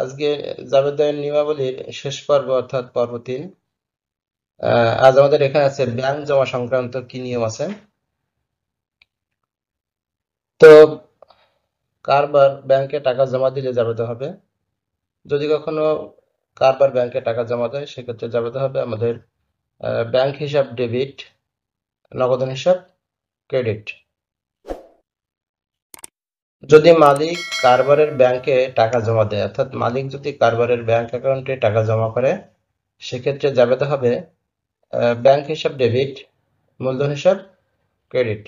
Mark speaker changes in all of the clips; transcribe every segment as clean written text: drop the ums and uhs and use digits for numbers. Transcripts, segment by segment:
Speaker 1: আজকে জাবেদার নিয়মাবলীর শেষ পর্ব অর্থাৎ পর্ব 3। আজ আমাদের এখানে আছে ব্যাংক জমা সংক্রান্ত কি নিয়ম আছে। তো কারবার ব্যাংকে টাকা জমা দিলে জাবেদা হবে। যদি কখনো কারবার ব্যাংকে টাকা জমা দেয় সেক্ষেত্রে জাবেদা হবে আমাদের ব্যাংক হিসাব ডেবিট, নগদান হিসাব ক্রেডিট। যদি মালিক কারবারের ব্যাংকে টাকা জমা দেয় অর্থাৎ মালিক যদি কারবারের ব্যাংক অ্যাকাউন্টে টাকা জমা করে সেক্ষেত্রে জাবেদা হবে ব্যাংক হিসাব ডেবিট, মূলধন হিসাব ক্রেডিট।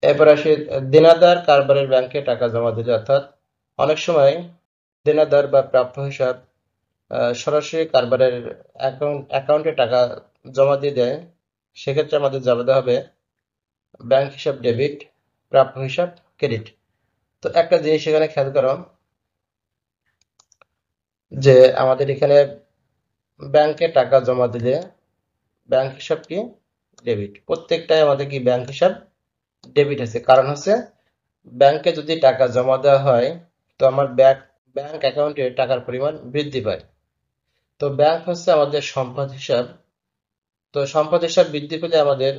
Speaker 1: এরপর আসি দেনাদার কারবারের ব্যাংকে টাকা জমা দিলে অর্থাৎ অনেক সময় দেনাদার বা প্রাপ্য হিসাব সরাসরি কারবারের অ্যাকাউন্টে টাকা জমা দিয়ে দেয় সেক্ষেত্রে আমাদের জাবেদা হবে ব্যাংক হিসাব ডেবিট, প্রাপ্য হিসাব ক্রেডিট। তো একটা জিনিস এখানে খেয়াল করো যে আমাদের এখানে ব্যাংকে টাকা জমা দিলে ব্যাংক হিসাব কি ডেবিট, প্রত্যেকটাই আমাদের কি ব্যাংক হিসাব ডেবিট আছে। কারণ হচ্ছে ব্যাংকে যদি টাকা জমা দেওয়া হয় তো আমার ব্যাংক অ্যাকাউন্টে টাকার পরিমাণ বৃদ্ধি পায়। তো ব্যাংক হচ্ছে আমাদের সম্পদ হিসাব। তো সম্পদ হিসাব বৃদ্ধি পেলে আমাদের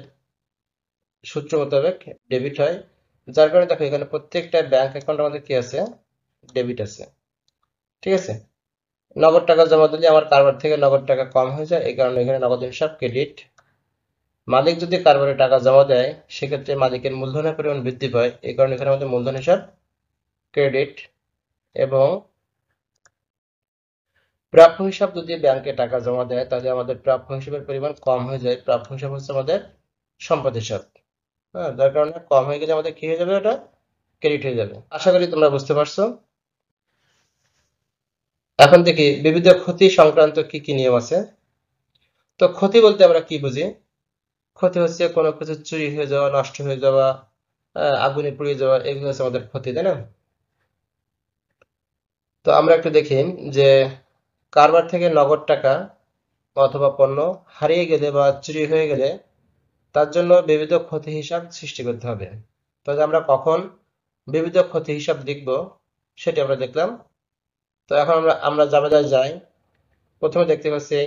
Speaker 1: সূত্র মোতাবেক ডেবিট হয়। যার কারণে দেখো এখানে প্রত্যেকটা ব্যাংক অ্যাকাউন্ট আমাদের কি আছে ডেবিট আছে। ঠিক আছে, নগদ টাকা জমা দিলে আমার কারবার থেকে নগদ টাকা কম হয়ে যায়, এই কারণে এখানে নগদ হিসাব ক্রেডিট। মালিক যদি কারবারে টাকা জমা দেয় সেক্ষেত্রে মালিকের মূলধনের পরিমাণ বৃদ্ধি পায়, এই কারণে এখানে আমাদের মূলধন হিসাব ক্রেডিট। এবং প্রাপ্য হিসাব যদি ব্যাংকে টাকা জমা দেয় তাহলে আমাদের প্রাপ্য হিসাবের পরিমাণ কম হয়ে যায়, প্রাপ্য হিসাব হচ্ছে আমাদের সম্পদ হিসাব। হ্যাঁ, যার কারণে কম হয়ে গেলে আমাদের কি হয়ে যাবে, ওটা ক্রেডিট হয়ে যাবে। আশা করি তোমরা বুঝতে পারছো। এখন দেখি বিবিধ ক্ষতি সংক্রান্ত কি কি নিয়ম আছে। তো ক্ষতি বলতে আমরা কি বুঝি? ক্ষতি হচ্ছে কোনো কিছু চুরি হয়ে যাওয়া, নষ্ট হয়ে যাওয়া, আগুনে পুড়ে যাওয়া, এগুলো হচ্ছে আমাদের ক্ষতি, তাই না? তো আমরা একটু দেখি যে কারবার থেকে নগদ টাকা অথবা পণ্য হারিয়ে গেলে বা চুরি হয়ে গেলে তার জন্য বিবিধ ক্ষতি হিসাব সৃষ্টি করতে হবে। তাহলে আমরা কখন বিবিধ ক্ষতি হিসাব লিখব সেটি আমরা দেখলাম। তো এখন আমরা জাবেদায় যাই। প্রথমে দেখতে পাচ্ছি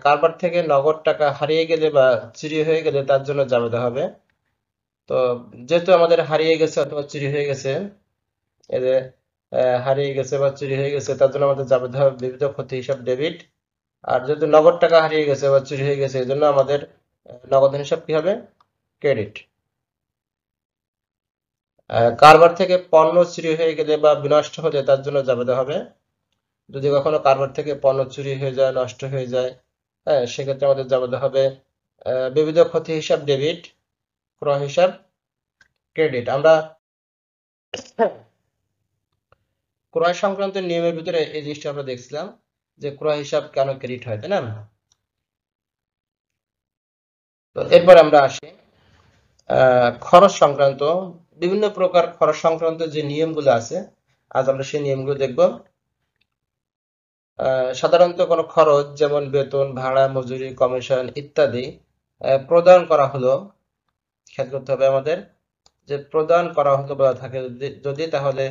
Speaker 1: কারবার থেকে নগদ টাকা হারিয়ে গেলে বা চুরি হয়ে গেলে তার জন্য জাবেদা হবে। তো যেহেতু আমাদের হারিয়ে গেছে অথবা চুরি হয়ে গেছে, এদের হারিয়ে গেছে বা চুরি হয়ে গেছে তার জন্য আমাদের জাবেদা হবে বিবিধ ক্ষতি হিসাব ডেবিট। আর যেহেতু নগদ টাকা হারিয়ে গেছে বা চুরি হয়ে গেছে এই জন্য আমাদের নগদ হিসাব কি হবে, ক্রেডিট। কারবার থেকে পণ্য চুরি হয়ে গেলে বা বিনষ্ট হলে তার জন্য জাবেদা হবে। যদি কখনো কারবার থেকে পণ্য চুরি হয়ে যায়, নষ্ট হয়ে যায়, হ্যাঁ, সেক্ষেত্রে আমাদের জাবেদা হবে বিবিধ ক্ষতি হিসাব ডেবিট, ক্রয় হিসাব ক্রেডিট। আমরা ক্রয় সংক্রান্ত নিয়মের ভিতরে এই জিনিসটা আমরা দেখছিলাম যে ক্রয় হিসাব কেন ক্রেডিট হয়, তাই না? তো এরপর আমরা আসি খরচ সংক্রান্ত, বিভিন্ন প্রকার খরচ সংক্রান্ত যে নিয়মগুলো আছে আজ আমরা সেই নিয়মগুলো দেখব। সাধারণত কোনো খরচ যেমন বেতন, ভাড়া, মজুরি, কমিশন ইত্যাদি প্রদান করা হলো, খেয়াল করতে হবে আমাদের যে প্রদান করা হলো বলা থাকে যদি তাহলে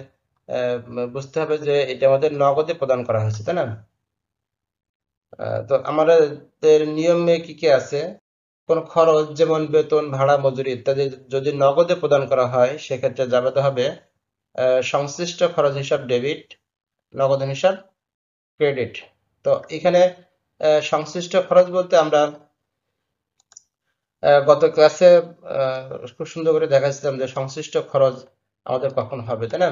Speaker 1: বুঝতে হবে যে এটা আমাদের নগদে প্রদান করা হয়েছে, তাই না? তো আমাদের নিয়মে কি কি আছে? কোন খরচ যেমন বেতন, ভাড়া, মজুরি ইত্যাদি যদি নগদে প্রদান করা হয় সেক্ষেত্রে জাবেদা হবে সংশ্লিষ্ট খরচ হিসাব ডেবিট, নগদ হিসাব ক্রেডিট। তো এখানে সংশ্লিষ্ট খরচ বলতে আমরা গত ক্লাসে খুব সুন্দর করে দেখাচ্ছিলাম যে সংশ্লিষ্ট খরচ আমাদের কখন হবে, তাই না?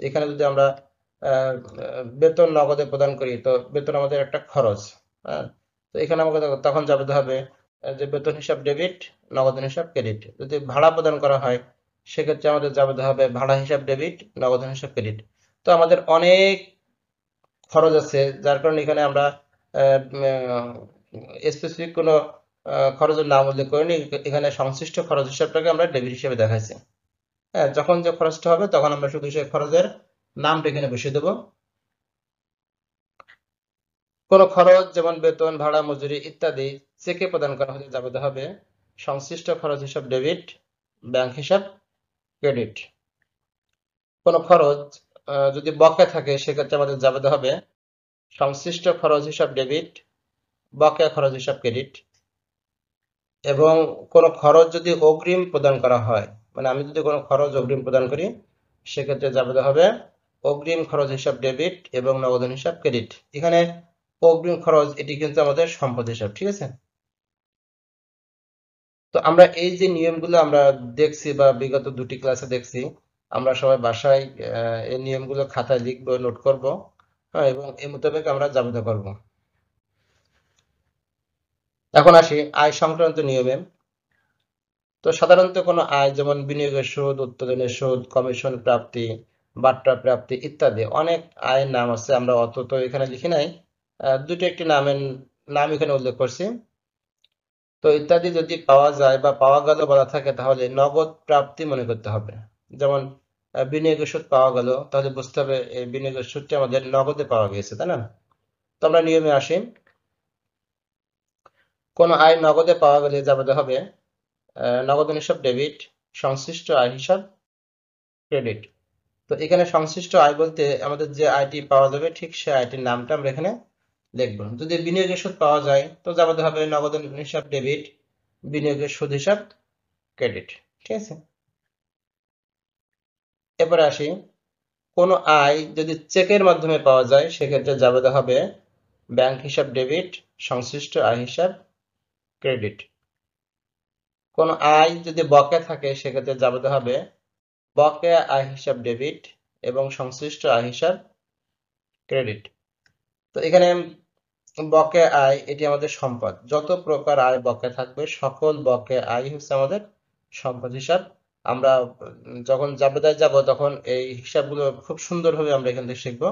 Speaker 1: এখানে যদি আমরা বেতন নগদে প্রদান করি তো বেতন আমাদের একটা খরচ। হ্যাঁ, তো এখানে আমাকে তখন জানতে হবে যে বেতন হিসাব ডেবিট, নগদ হিসাব ক্রেডিট। যদি ভাড়া প্রদান করা হয় সেক্ষেত্রে আমাদের জানতে হবে ভাড়া হিসাব ডেবিট, নগদ হিসাব ক্রেডিট। তো আমাদের অনেক খরচ আছে যার কারণে এখানে আমরা স্পেসিফিক কোনো খরচের নাম উল্লেখ করিনি, এখানে সংশ্লিষ্ট খরচ হিসাবটাকে আমরা ডেবিট হিসেবে দেখাইছি। হ্যাঁ, যখন যে খরচটা হবে তখন আমরা শুধু সেই খরচের নামটা এখানে বসিয়ে দেবো। কোন খরচ যেমন বেতন, ভাড়া, মজুরি ইত্যাদি চেকে প্রদান করা হলে জাবেদা হবে সংশ্লিষ্ট খরচ হিসাব ডেবিট, ব্যাংক হিসাব ক্রেডিট। কোন খরচ যদি বকেয়া থাকে সেক্ষেত্রে আমাদের জাবেদা হবে সংশ্লিষ্ট খরচ হিসাব ডেবিট, বকেয়া খরচ হিসাব ক্রেডিট। এবং কোনো খরচ যদি অগ্রিম প্রদান করা হয়, মানে আমি যদি কোনো খরচ অগ্রিম প্রদান করি সেক্ষেত্রে জাবেদা হবে অগ্রিম খরচ হিসাব ডেবিট এবং নগদান হিসাব ক্রেডিট। এখানে অগ্রিম খরচ এটি কিন্তু আমাদের সম্পদ হিসাব, ঠিক আছে। তো আমরা এই যে নিয়মগুলো আমরা দেখছি বা বিগত দুটি ক্লাসে দেখছি, আমরা সবাই বাসায় এই নিয়মগুলো খাতায় লিখবো, নোট করব, হ্যাঁ, এবং এই মোতাবেক আমরা জাবেদা করব। এখন আসি আয় সংক্রান্ত নিয়মে। তো সাধারণত কোনো আয় যেমন বিনিয়োগের সুদ, উৎপাদনের সুদ, কমিশন প্রাপ্তি, বাট্টা প্রাপ্তি ইত্যাদি অনেক আয়ের নাম আছে, আমরা অত তো এখানে লিখি নাই, দুটো একটি নামের নাম এখানে উল্লেখ করছি। তো ইত্যাদি যদি পাওয়া যায় বা পাওয়া গেল বলা থাকে তাহলে নগদ প্রাপ্তি মনে করতে হবে। যেমন বিনিয়োগের সুদ পাওয়া গেল, তাহলে বুঝতে হবে এই বিনিয়োগের সুদটি আমাদের নগদে পাওয়া গেছে, তাই না? তো আমরা নিয়মে আসি। কোনো আয় নগদে পাওয়া গেলে জাবেদা হবে নগদান হিসাব ডেবিট, সংশ্লিষ্ট আয় হিসাব ক্রেডিট। তো এখানে সংশ্লিষ্ট আয় বলতে আমাদের যে আয়টি পাওয়া যাবে ঠিক সেই আয়টির নামটা আমরা এখানে লিখবো। যদি বিনিয়োগের সুদ পাওয়া যায় তো জাবেদা হবে নগদান হিসাব ডেবিট, বিনিয়োগের সুদ হিসাব ক্রেডিট, ঠিক আছে। এরপরে আসি, কোনো আয় যদি চেকের মাধ্যমে পাওয়া যায় সেক্ষেত্রে জাবেদা হবে ব্যাংক হিসাব ডেবিট, সংশ্লিষ্ট আয় হিসাব ক্রেডিট। কোনো আয় যদি বকেয়া থাকে সেক্ষেত্রে জাবেদা হবে বকেয়া আয় হিসাব ডেবিট এবং সংশ্লিষ্ট আয় হিসাব ক্রেডিট। তো এখানে বকেয়া আয় এটি আমাদের সম্পদ, যত প্রকার আয় বকেয়া থাকবে সকল বকেয়া আয় হচ্ছে আমাদের সম্পদ হিসাব। আমরা যখন জাবেদায় যাব তখন এই হিসাবগুলো খুব সুন্দরভাবে আমরা এখান থেকে শিখবো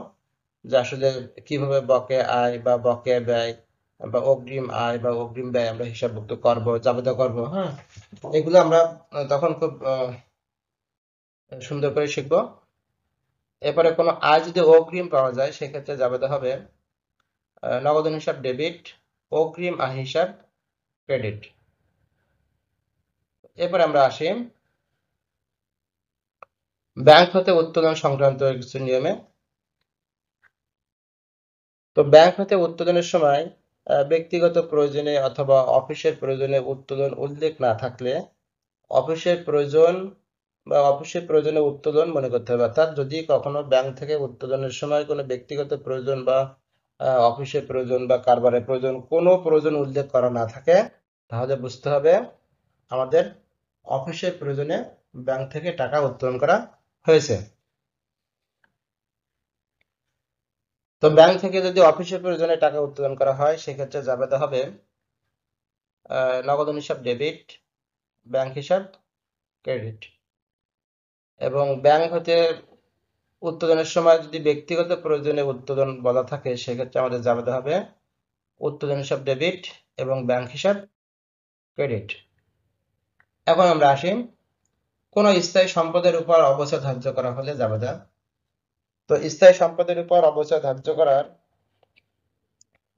Speaker 1: যে আসলে কিভাবে বকেয়া আয় বা বকেয়া ব্যয় বা অগ্রিম আয় বা অগ্রিম ব্যয় আমরা হিসাবভুক্ত করব, জাবেদা করব, হ্যাঁ, এগুলো আমরা তখন খুব সুন্দর করে শিখবো। এরপরে কোনো আয় যদি অগ্রিম পাওয়া যায় সেক্ষেত্রে জাবেদা হবে নগদান হিসাব ডেবিট, অগ্রিম আয় হিসাব ক্রেডিট। এরপরে আমরা আসি ব্যাংক হতে উত্তোলন সংক্রান্ত কিছু নিয়মে। তো ব্যাংক হতে উত্তোলনের সময় ব্যক্তিগত প্রয়োজনে অথবা অফিসের প্রয়োজনে উত্তোলন উল্লেখ না থাকলে অফিসের প্রয়োজন বা অফিসের প্রয়োজনে উত্তোলন মনে করতে হবে। অর্থাৎ যদি কখনো ব্যাংক থেকে উত্তোলনের সময় কোনো ব্যক্তিগত প্রয়োজন বা অফিসের প্রয়োজন বা কারবারের প্রয়োজন কোনো প্রয়োজন উল্লেখ করা না থাকে তাহলে বুঝতে হবে আমাদের অফিসের প্রয়োজনে ব্যাংক থেকে টাকা উত্তোলন করা হয়েছে। তো ব্যাংক থেকে যদি অফিসের প্রয়োজনে টাকা উত্তোলন করা হয় সেক্ষেত্রে জাবেদা হবে নগদান হিসাব ডেবিট, ব্যাংক হিসাব ক্রেডিট। এবং ব্যাংক হতে উত্তোলনের সময় যদি ব্যক্তিগত প্রয়োজনে উত্তোলন বলা থাকে সেক্ষেত্রে আমাদের জাবেদা হবে উত্তোলন হিসাব ডেবিট এবং ব্যাংক হিসাব ক্রেডিট। এখন আমরা আসি কোনো স্থায়ী সম্পদের উপর অবচয় ধার্য করা হলে জাবেদা। তো স্থায়ী সম্পদের উপর অবচয় ধার্য করার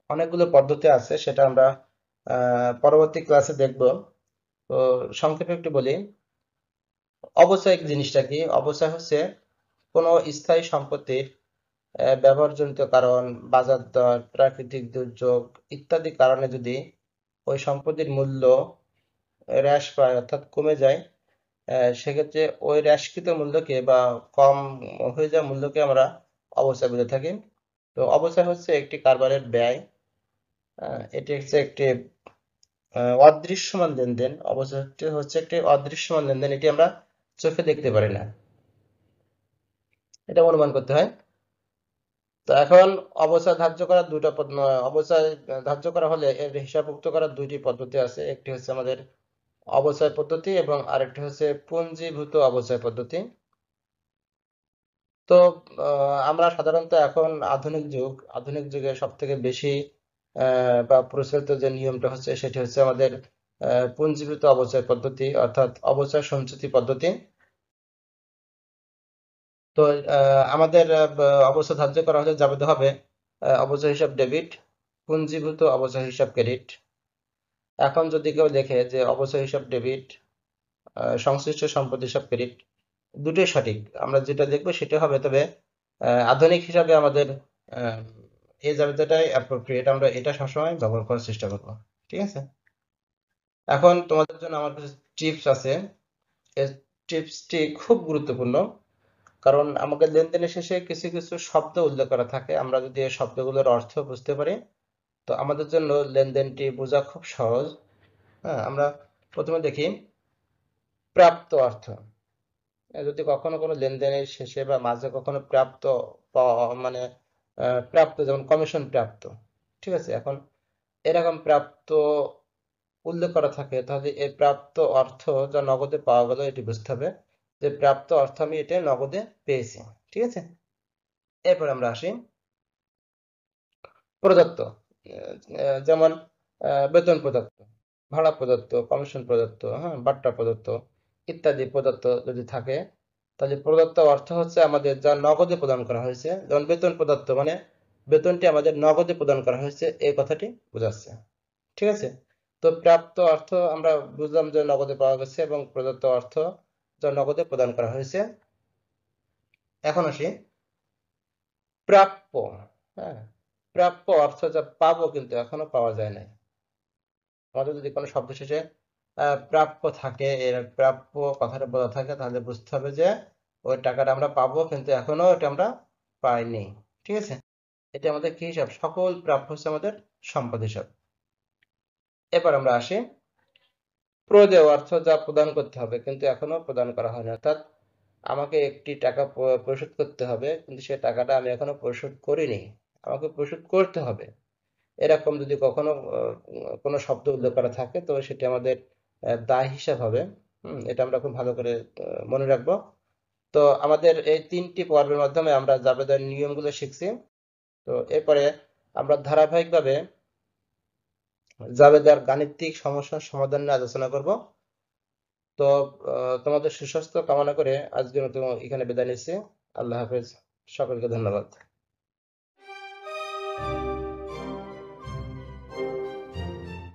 Speaker 1: অনেকগুলো পদ্ধতি আছে, সেটা আমরা পরবর্তী ক্লাসে দেখব। তো সংক্ষেপে একটু বলি অবচয় জিনিসটা কি। অবচয় হচ্ছে কোনো স্থায়ী সম্পত্তির ব্যবহারজনিত কারণ, বাজার দর, প্রাকৃতিক দুর্যোগ ইত্যাদি কারণে যদি ওই সম্পত্তির মূল্য হ্রাস পায় অর্থাৎ কমে যায়, সেক্ষেত্রে ওই হ্রাসকৃত মূল্যকে বা কম হয়ে যাওয়া মূল্যকে আমরা অবচয় বলে থাকি। তো অবচয় হচ্ছে একটি কারবারের ব্যয়, এটি হচ্ছে একটি অদৃশ্যমান লেনদেন। অবচয় হচ্ছে একটি অদৃশ্যমান লেনদেন, এটি আমরা চোখে দেখতে পারি না, এটা অনুমান করতে হয়। তো এখন অবচয় ধার্য করার অবচয় ধার্য করা হলে এর হিসাবভুক্ত করার দুইটি পদ্ধতি আছে। একটি হচ্ছে আমাদের অবচয় পদ্ধতি এবং আরেকটি হচ্ছে পুঞ্জীভূত অবচয় পদ্ধতি। তো আমরা সাধারণত এখন আধুনিক যুগে সব থেকে বেশি বা প্রচলিত যে নিয়মটা হচ্ছে সেটি হচ্ছে আমাদের পুঞ্জীভূত অবচয় পদ্ধতি অর্থাৎ অবচয় সঞ্চিতি পদ্ধতি। তো আমাদের অবচয় ধার্য করা হলে জাবেদা হবে অবচয় হিসাব ডেবিট, পুঞ্জীভূত অবচয় হিসাব ক্রেডিট। এখন যদি কেউ দেখে যে অবচয় হিসাব ডেবিট, সংশ্লিষ্ট সম্পদ হিসাব ক্রেডিট দুটোই সঠিক, আমরা যেটা দেখবো সেটা হবে, তবে আধুনিক হিসাবে আমাদের আহ, এই জাবেদাটাই অ্যাপ্রোপ্রিয়েট, আমরা এটা সবসময় ব্যবহার করার চেষ্টা করব। ঠিক আছে, এখন তোমাদের জন্য আমার কাছে টিপস আছে। এই টিপসটি খুব গুরুত্বপূর্ণ, কারণ আমাদের লেনদেনের শেষে কিছু কিছু শব্দ উল্লেখ করা থাকে, আমরা যদি এই শব্দগুলোর অর্থ বুঝতে পারি তো আমাদের জন্য লেনদেনটি বোঝা খুব সহজ। হ্যাঁ, আমরা প্রথমে দেখি প্রাপ্ত অর্থ। যদি কখনো কোনো লেনদেনের শেষে বা মাঝে কখনো প্রাপ্ত মানে প্রাপ্ত, যেমন কমিশন প্রাপ্ত, ঠিক আছে, এখন এরকম প্রাপ্ত উল্লেখ করা থাকে, তাহলে এই প্রাপ্ত অর্থ যা নগদে পাওয়া গেল এটি বুঝতে হবে যে প্রাপ্ত অর্থ আমি এটা নগদে পেয়েছি। ঠিক আছে, এরপর আমরা আসি প্রদত্ত। যেমন বেতন প্রদত্ত, ভাড়া প্রদত্ত, কমিশন প্রদত্ত, হ্যাঁ, বাট্টা প্রদত্ত ইত্যাদি প্রদত্ত যদি থাকে, তাহলে প্রদত্ত অর্থ হচ্ছে আমাদের যা নগদে প্রদান করা হয়েছে। যেমন বেতন প্রদত্ত মানে বেতনটি আমাদের নগদে প্রদান করা হয়েছে, এই কথাটি বোঝাচ্ছে। ঠিক আছে, তো প্রাপ্ত অর্থ আমরা বুঝলাম যে নগদে পাওয়া গেছে, এবং প্রদত্ত অর্থ যা নগদে প্রদান করা হয়েছে। এখন আসি প্রাপ্য। হ্যাঁ, প্রাপ্য অর্থ যা পাবো কিন্তু এখনো পাওয়া যায় নাই। আমাদের যদি কোনো শব্দ শেষে প্রাপ্য থাকে, এর প্রাপ্য কথাটা বলা থাকে, তাহলে বুঝতে হবে যে ওই টাকাটা আমরা পাবো কিন্তু এখনো এটা আমরা পাইনি। ঠিক আছে, এটা আমাদের কি হিসাব? সকল প্রাপ্য হচ্ছে আমাদের সম্পদ হিসাব। এবার আমরা আসি প্রদেয় অর্থ, যা প্রদান করতে হবে কিন্তু এখনো প্রদান করা হয়নি, অর্থাৎ আমাকে একটি টাকা পরিশোধ করতে হবে কিন্তু সে টাকাটা আমি এখনো পরিশোধ করিনি, আমাকে পরিশোধ করতে হবে। এরকম যদি কখনো কোনো শব্দ উল্লেখ করা থাকে তো সেটি আমাদের দায় হিসাব হবে। এটা আমরা খুব ভালো করে মনে রাখবো। তো আমাদের এই 3টি পর্বের মাধ্যমে আমরা জাবেদার নিয়মগুলো শিখছি। তো এরপরে আমরা ধারাবাহিকভাবে জাবেদার গাণিতিক সমস্যার সমাধান নিয়ে আলোচনা করব। তো তোমাদের সুস্বাস্থ্য কামনা করে আজকের মতো এখানে বিদায় নিচ্ছি। আল্লাহ হাফেজ, সকলকে ধন্যবাদ।